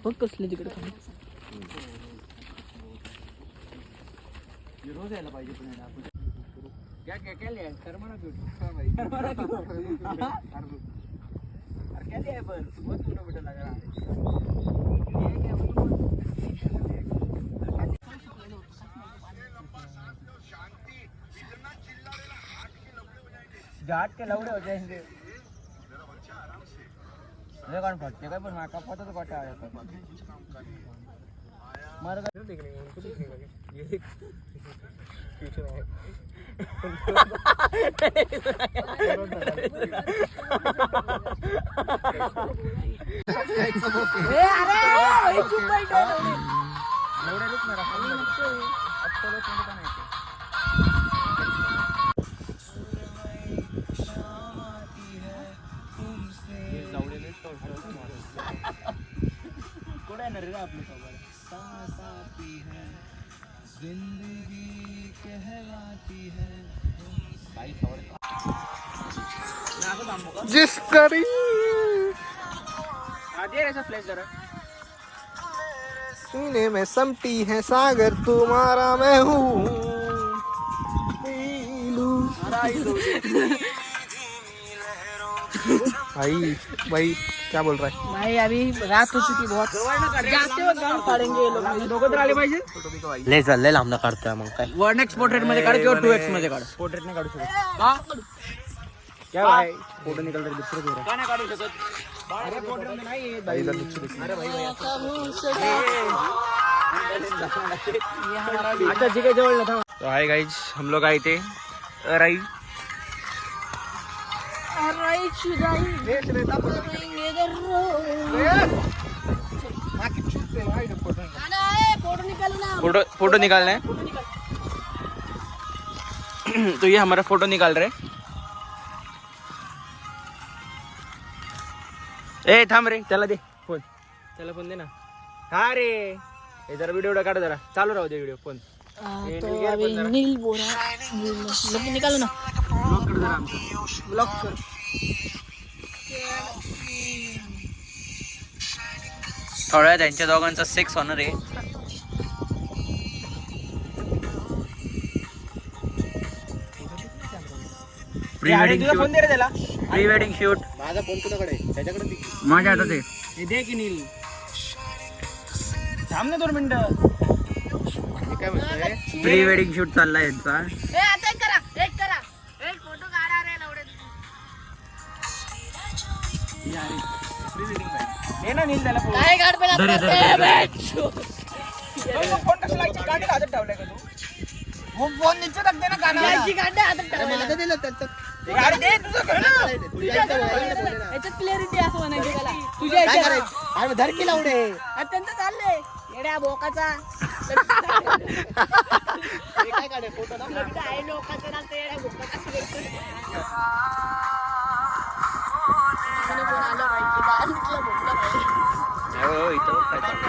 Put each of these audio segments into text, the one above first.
बघ कसले तिकडे खाली. रोज यायला पाहिजे पुण्याला आपण. क्या क्या क्या लिया शर्मा क्यों? अरे क्या लिया पण बहुत किलोमीटर लग रहा है. जाट के लवड़े हो जाएंगे. ये कौन फटते काय पण माका पता तो कटा आहे. मार का देखने उनको देखने ये फ्यूचर है. अरे चुप बैठ. लवड़े रुक मेरा अब तो लोग कोण पण येते. कोण येणार रे आपल्या सोबत. जिंदगी कहलाती है. जिस करी आधी ऐसा फ्लैश जरा. सीने में समटी है सागर तुम्हारा मैं हूँ. भाई भाई क्या बोल रहा है भाई अभी रात हो चुकी बहुत. जाते वक्त गाऊन काढेंगे ये लोग. दोघं तर आले पाहिजे. ले चल ले लांब काढतोय मग काय. 1x पोर्ट्रेट मध्ये काढ किंवा 2x मध्ये काढ. पोर्ट्रेट नाही काढू शकत का? क्या भाई फोटो निकल रहा है दूसरे दे रहा. का नाही काढू शकत? अरे पोर्ट्रेट में नाही आहे भाई. अरे भाई आता जी काही जवळ था. तो हाय गाइज हम लोग आए थे राई. फोटो निकालना है. तो ये हमारा फोटो निकाल रहे. ए थांब रे त्याला दे फोन. त्याला फोन दे ना. हा रे हे जरा व्हिडिओ काढ जरा. चालू राहू दे व्हिडिओ फोन. तो अभी नील बोल रहा है. निकालो ना. ब्लॉक कर जरा आमचा. ब्लॉक कर. थोड्या त्यांच्या दोघांचा सेक्स होणार आहे. प्री वेडिंग तुझा फोन दे रे त्याला. प्री वेडिंग शूट माझा फोन कुणाकडे आहे? त्याच्याकडे दे. माझ्या हातात आहे. हे दे की नील. थांब ना 2 मिनिटं. हे काय म्हणतोय? प्री वेडिंग शूट चाललाय यांचा. आता एक करा एक फोटो काढा रे लवडे. दे ना नील त्याला फोन. काय काढ पण दरे, फोन कसं लावायचं? काढ हातात ठेवलाय का तू? वो फोन नीचे टाक दे ना कानाला. काढा आता मला दिलं त्याचं. अरे दे तुझं कर ना. याच्यात क्लॅरिटी असं म्हणायचं त्याला. तुझ्या काय याच्यात करायचं? अरे धर की लावडे. त्यांचं चाललंय येड्या बोकाचा. हे काय काढे फोटो ना. काय लोकांचं ना ते येड्या बोकाचा सुरक्षित. कोण आलं पाहिजे बाजूला बोललं पाहिजे. हो इथं काय चाललंय?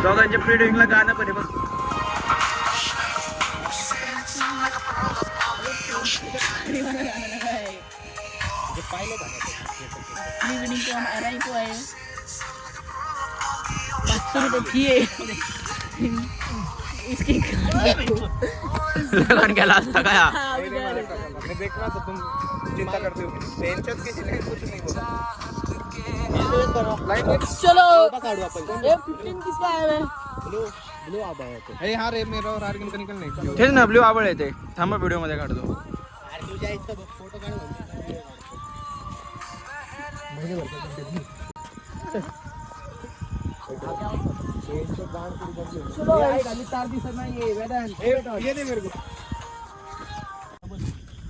दोघांच्या प्री वेडिंगला गाणं पण आहे बघ. इवनिंग को हम अराई को आए 500 रुपये फी है इसके. लगन केला असता काय हा? मैं देख रहा था तुम चिंता करते हो. टेंशन किसी नहीं कुछ नहीं होगा. चलो काढू आपण. ये 15 किसका है? ब्लू आबा है तो. हे हा रे मेरा और आर्गन का निकल नहीं. तेच ना ब्ल्यू आवड येते. थांबा व्हिडिओ मध्ये काढतो. अरे तुझ्या इथं फोटो काढ. चलो तार दिसत नाहीये वेदांत. ये दे मेरे को.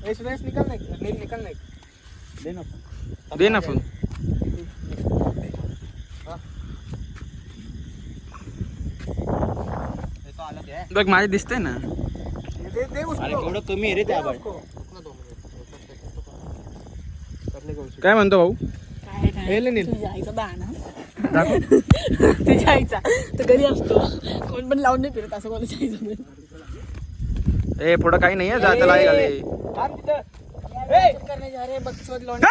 ए सुरेश निकल नहीं. नील निकल नहीं. दे ना फोन. बघ माझे दिसतंय ना. दे उसको. अरे केवढं कमी आहे रे त्या बाय. काय म्हणतो भाऊ? तुझ्या आईचा बहाणा. तुझ्या आईचा तर घरी असतो. कोण पण लावून नाही फिरत असं कोणाच्या आईचं. ए पुढं काही नाही आहे. जायचं लाय घाले. करने जा रहे हैं बक्सर लौंडे।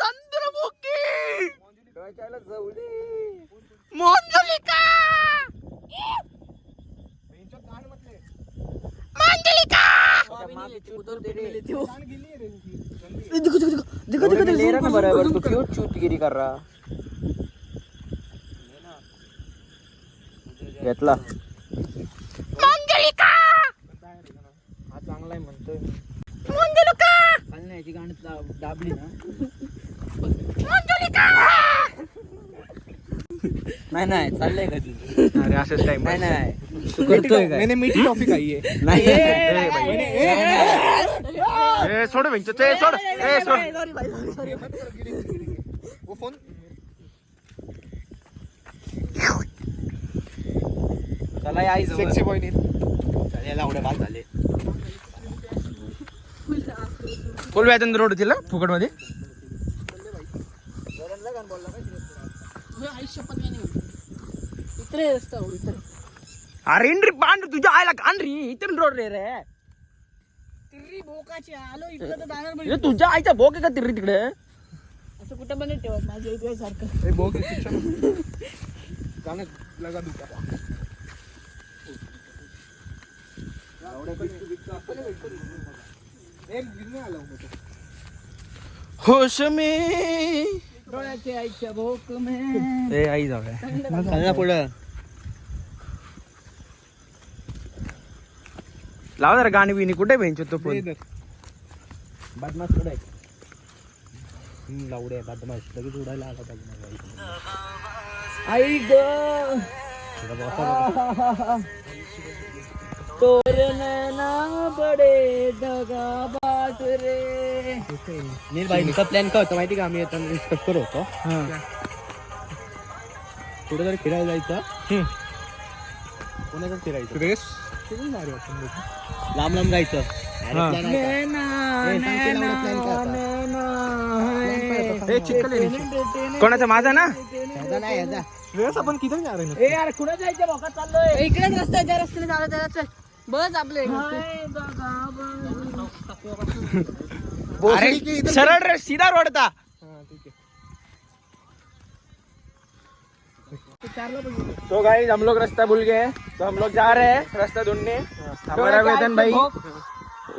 चंद्रमुखी देखो देखो देखो देखो देखो ले रहा ना बराबर, तू क्यों चूतगिरी कर रहा? घेतला हा चांगला आहे म्हणतोय याची गाणी दाबली ना. नाही नाही चाललंय का तुझं? अरे असंच टाइम नाही नाही तू करतोय काय? मैंने मीठी टॉफी खाई है. नाही ए सोड बेंच ते सोड. ए सोड. सॉरी भाई सॉरी वो फोन चला आई सेक्सी बॉय ने चालेल एवढे बाद झाले. फुल व्याजन रोड दिला फुकट मध्ये. शपथ नाही इतरे रस्ता हो इतरे अरे इंद्री पांढ तुझ्या आयला कांढरी इथून रोड रे रे. तिर्री बोकाची आलो इकडे तर जाणार हे म्हणजे तुझ्या आईचा भोग आहे का तिरी तिकडे. असं कुठं पण नाही ठेवत माझ्या इथे सारखं. ए भोग गाणं लगा दूँ होश में डोळ्याच्या आईच्या भोक में ए आई जाऊया. चालला पुढं. लावा जरा गाणी बिणी कुठे बेंच तो फोन. बदमाश पुढे लावडे बदमाश लगेच उडायला आला पाहिजे. आई ग तोर नैना बडे दगाबाज रे. नील भाईचा प्लॅन काय होता माहिती का? आम्ही येताना इन्स्पेक्टर होतो, कुठे तरी फिरायला जायचं. कोणाचं फिरायचं? रेस लांब लांब जायचं. कोणाचा माझा ना नाही रेस आपण किती जा रहे ए यार कुठं जायचं भोका चाललोय. इकडेच रस्ता आहे, त्या रस्त्याने चालत त्याला चल बस आपले. अरे सरळ रे सीधा रोड था. तो गाइस हम लोग रास्ता भूल गए तो हम लोग जा रहे हैं रास्ता ढूंढने. हमारा वेदन भाई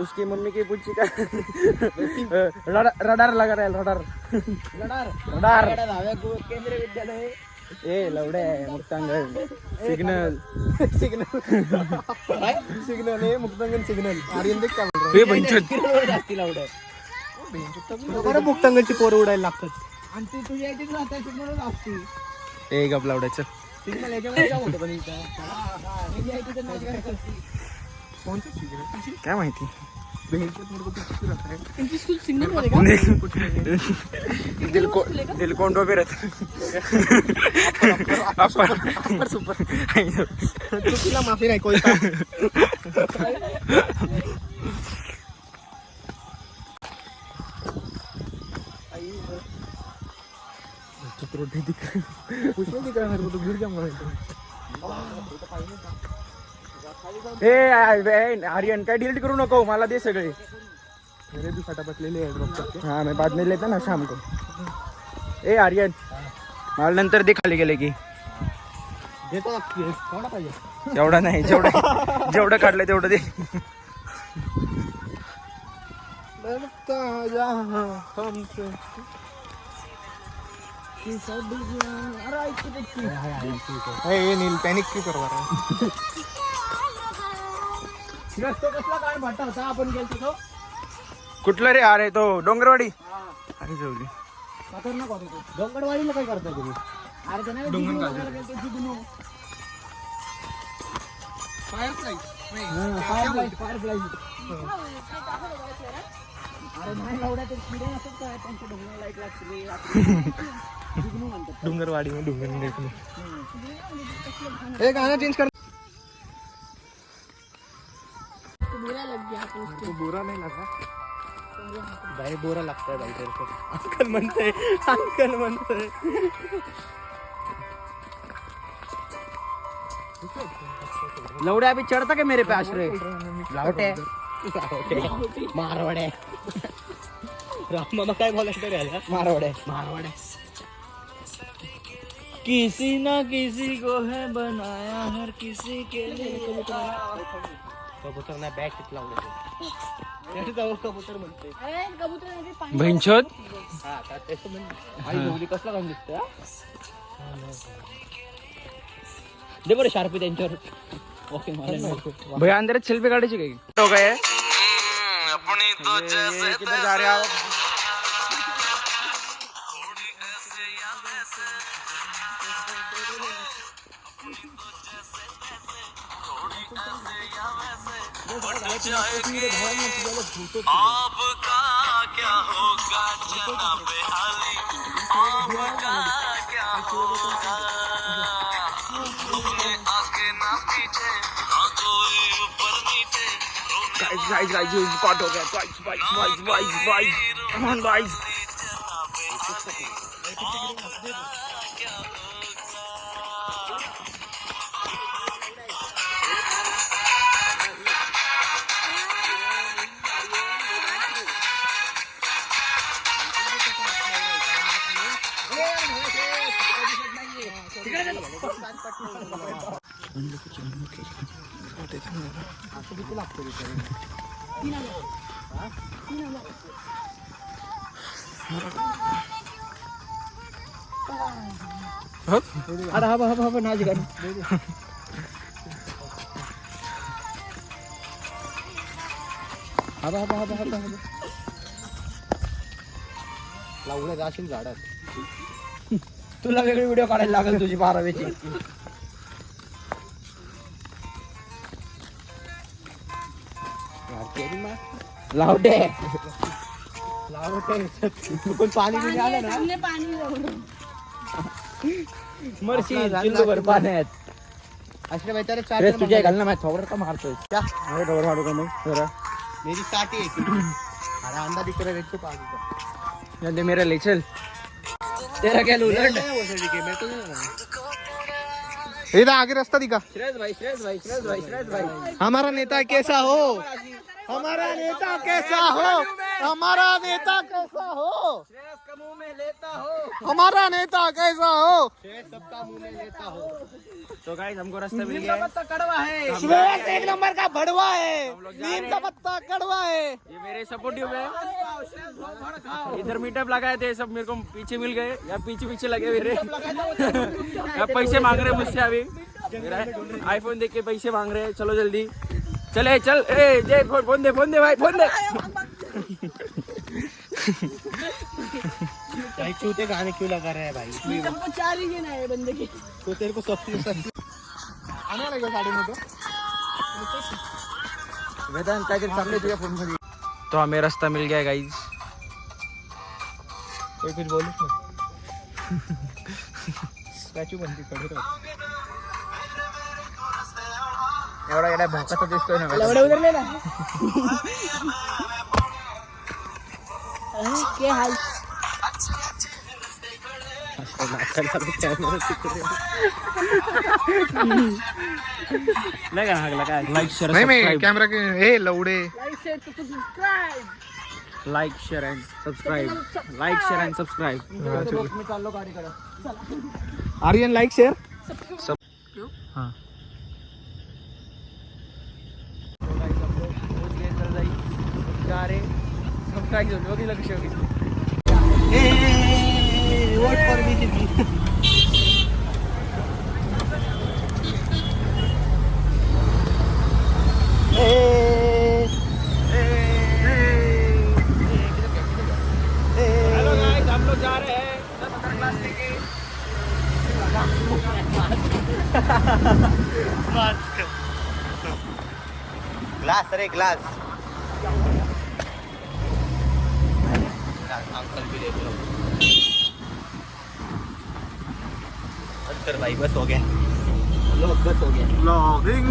उसकी मम्मी की पूछी का रडार लगा रहा है. रडार केंद्रीय विद्यालय ए लवडे मुक्तांगण सिग्नल सिग्नल हे मुक्तांगण सिग्नल. आर्यन देख का बोल रहा अरे मुक्तांगणची पोरं उडायला लागतात. आणि ती तुझ्या इथे राहते म्हणून असती ए गप लावडायचं. सिग्नल याच्यामध्ये काय होतं पण इथं काय माहिती सिग्नल मध्ये का दिल कोंडो पे रहता. अपर सुपर चुकीला माफी नाही कोई. आर्यन काय डिलीट करू नको, मला दे सगळे. मेरे भी फटाफट ले ले ड्रॉप. हाँ मैं बाद में लेता ना शाम को. ए आर्यन मला नंतर दे खाली गेले की. देतो केवढा पाहिजे? एवढा नाही, जेवढं काढलं तेवढं दे. नील पॅनिक क्यों करवा रहा है? कसला काय भट्टा होता आपण गेलतो तो कुठला रे? अरे तो डोंगरवाडी. अरे जाऊली खतरनाक होता तो. डोंगरवाडीला काय करताय तुम्ही? अरे त्याने डोंगर जुगनू वगैरे गेलतो, जुगनू. फायरफ्लाय फायरफ्लाय. अरे नाही लावड्या ते किडे नसतात काय त्यांच्या ढोंगराला लाईट लागते रात्री. जुगनू म्हणतात. डोंगरवाडी में डोंगर देखने. हे गाणं चेंज कर. बुरा लग गया आपको उसको. तो बुरा नहीं लगा. भाई बोरा लागतंय भाई तेरे को. अंकल म्हणते लवड्या अभी चढ़ता क्या मेरे पे आश्रय? लावटे मारवाड्या राम मामा काय बोलायचं रे याला? मारवाड्या किसी ना किसी को है बनाया हर किसी के लिए कबूतर ना बॅग किती लावलं कबूतर म्हणते भैंचोद हा आता तेच म्हणजे आई ढोली कसला काम दिसतं दे बरं शार्पी त्यांच्यावर ओके मला भैया अंदर सेल्फी काढायची काही तो काय किधर जा रहे हो आपका क्या होगा जनाब हाली आपका क्या होगा आगे ना पीछे ना कोई ऊपर नीचे गाइस स्पॉट हो गया गाइस कम ऑन गाइस अरे हा नाच गाणं हा लावलं जाशील झाडात तुला वेगळी व्हिडिओ काढायला लागेल तुझी 12वीची लावटे पण पाणी बिणी आलं ना मरशी जिंदूभर पाण्यात अशा बेचारे चार तुझ्या घाल ना माझ्या थोडं का मारतोय थोडं मारू का मग जरा मेरी साठी आहे अरे अंदा दिख रहा है तो पानी दे मेरा ले चल तेरा क्या उलट इधर आगे रास्ता दिखा श्रेयस भाई हमारा नेता कैसा हो हमारा नेता कैसा हो हमारा नेता कैसा हो मुंह में लेता हो हमारा नेता कैसा हो सबका मुंह में लेता हो तो गाइस हमको रास्ता मिल गया पत्ता कड़वा है श्रेयस एक नंबर का भड़वा है नीम का पत्ता कड़वा है ये मेरे सपोर्टिव है इधर मीटअप लगाए थे सब मेरे को पीछे मिल गए या पीछे लगे मेरे या पैसे मांग रहे मुझसे अभी मेरा आईफोन देख के पैसे मांग रहे हैं चलो जल्दी चले चल ए जय फोन दे भाई फोन दे भाई चूते गाने क्यों लगा रहे हैं भाई हमको 4 ही ना है बंदे के तो तेरे को सबसे आने वाला गाड़ी में तो वेदांत काय चालले तुझ्या फोन मध्ये तो हमें रास्ता मिल गया गाइस कोई कुछ बोलूच ना स्टॅच्यू बनती कडे एवढा भोकाचा दिसतोय ना लवडे उधरले ना क्या हाल नाही का हागला काय लाइक शेयर नहीं कैमरा के हे लवडे like share and subscribe like share and subscribe मी चाललो गाडीकडे आर्यन लाइक शेयर हाँ जा रहे सब्सक्राइब होगी लक्ष्य होगी vote for BJP hello guys हम लोग जा रहे हैं 10 क्लास लेके ग्लास रे ग्लास अंकल भी देख लो अंतर भाई बस हो गया लोग बस हो गया ब्लॉगिंग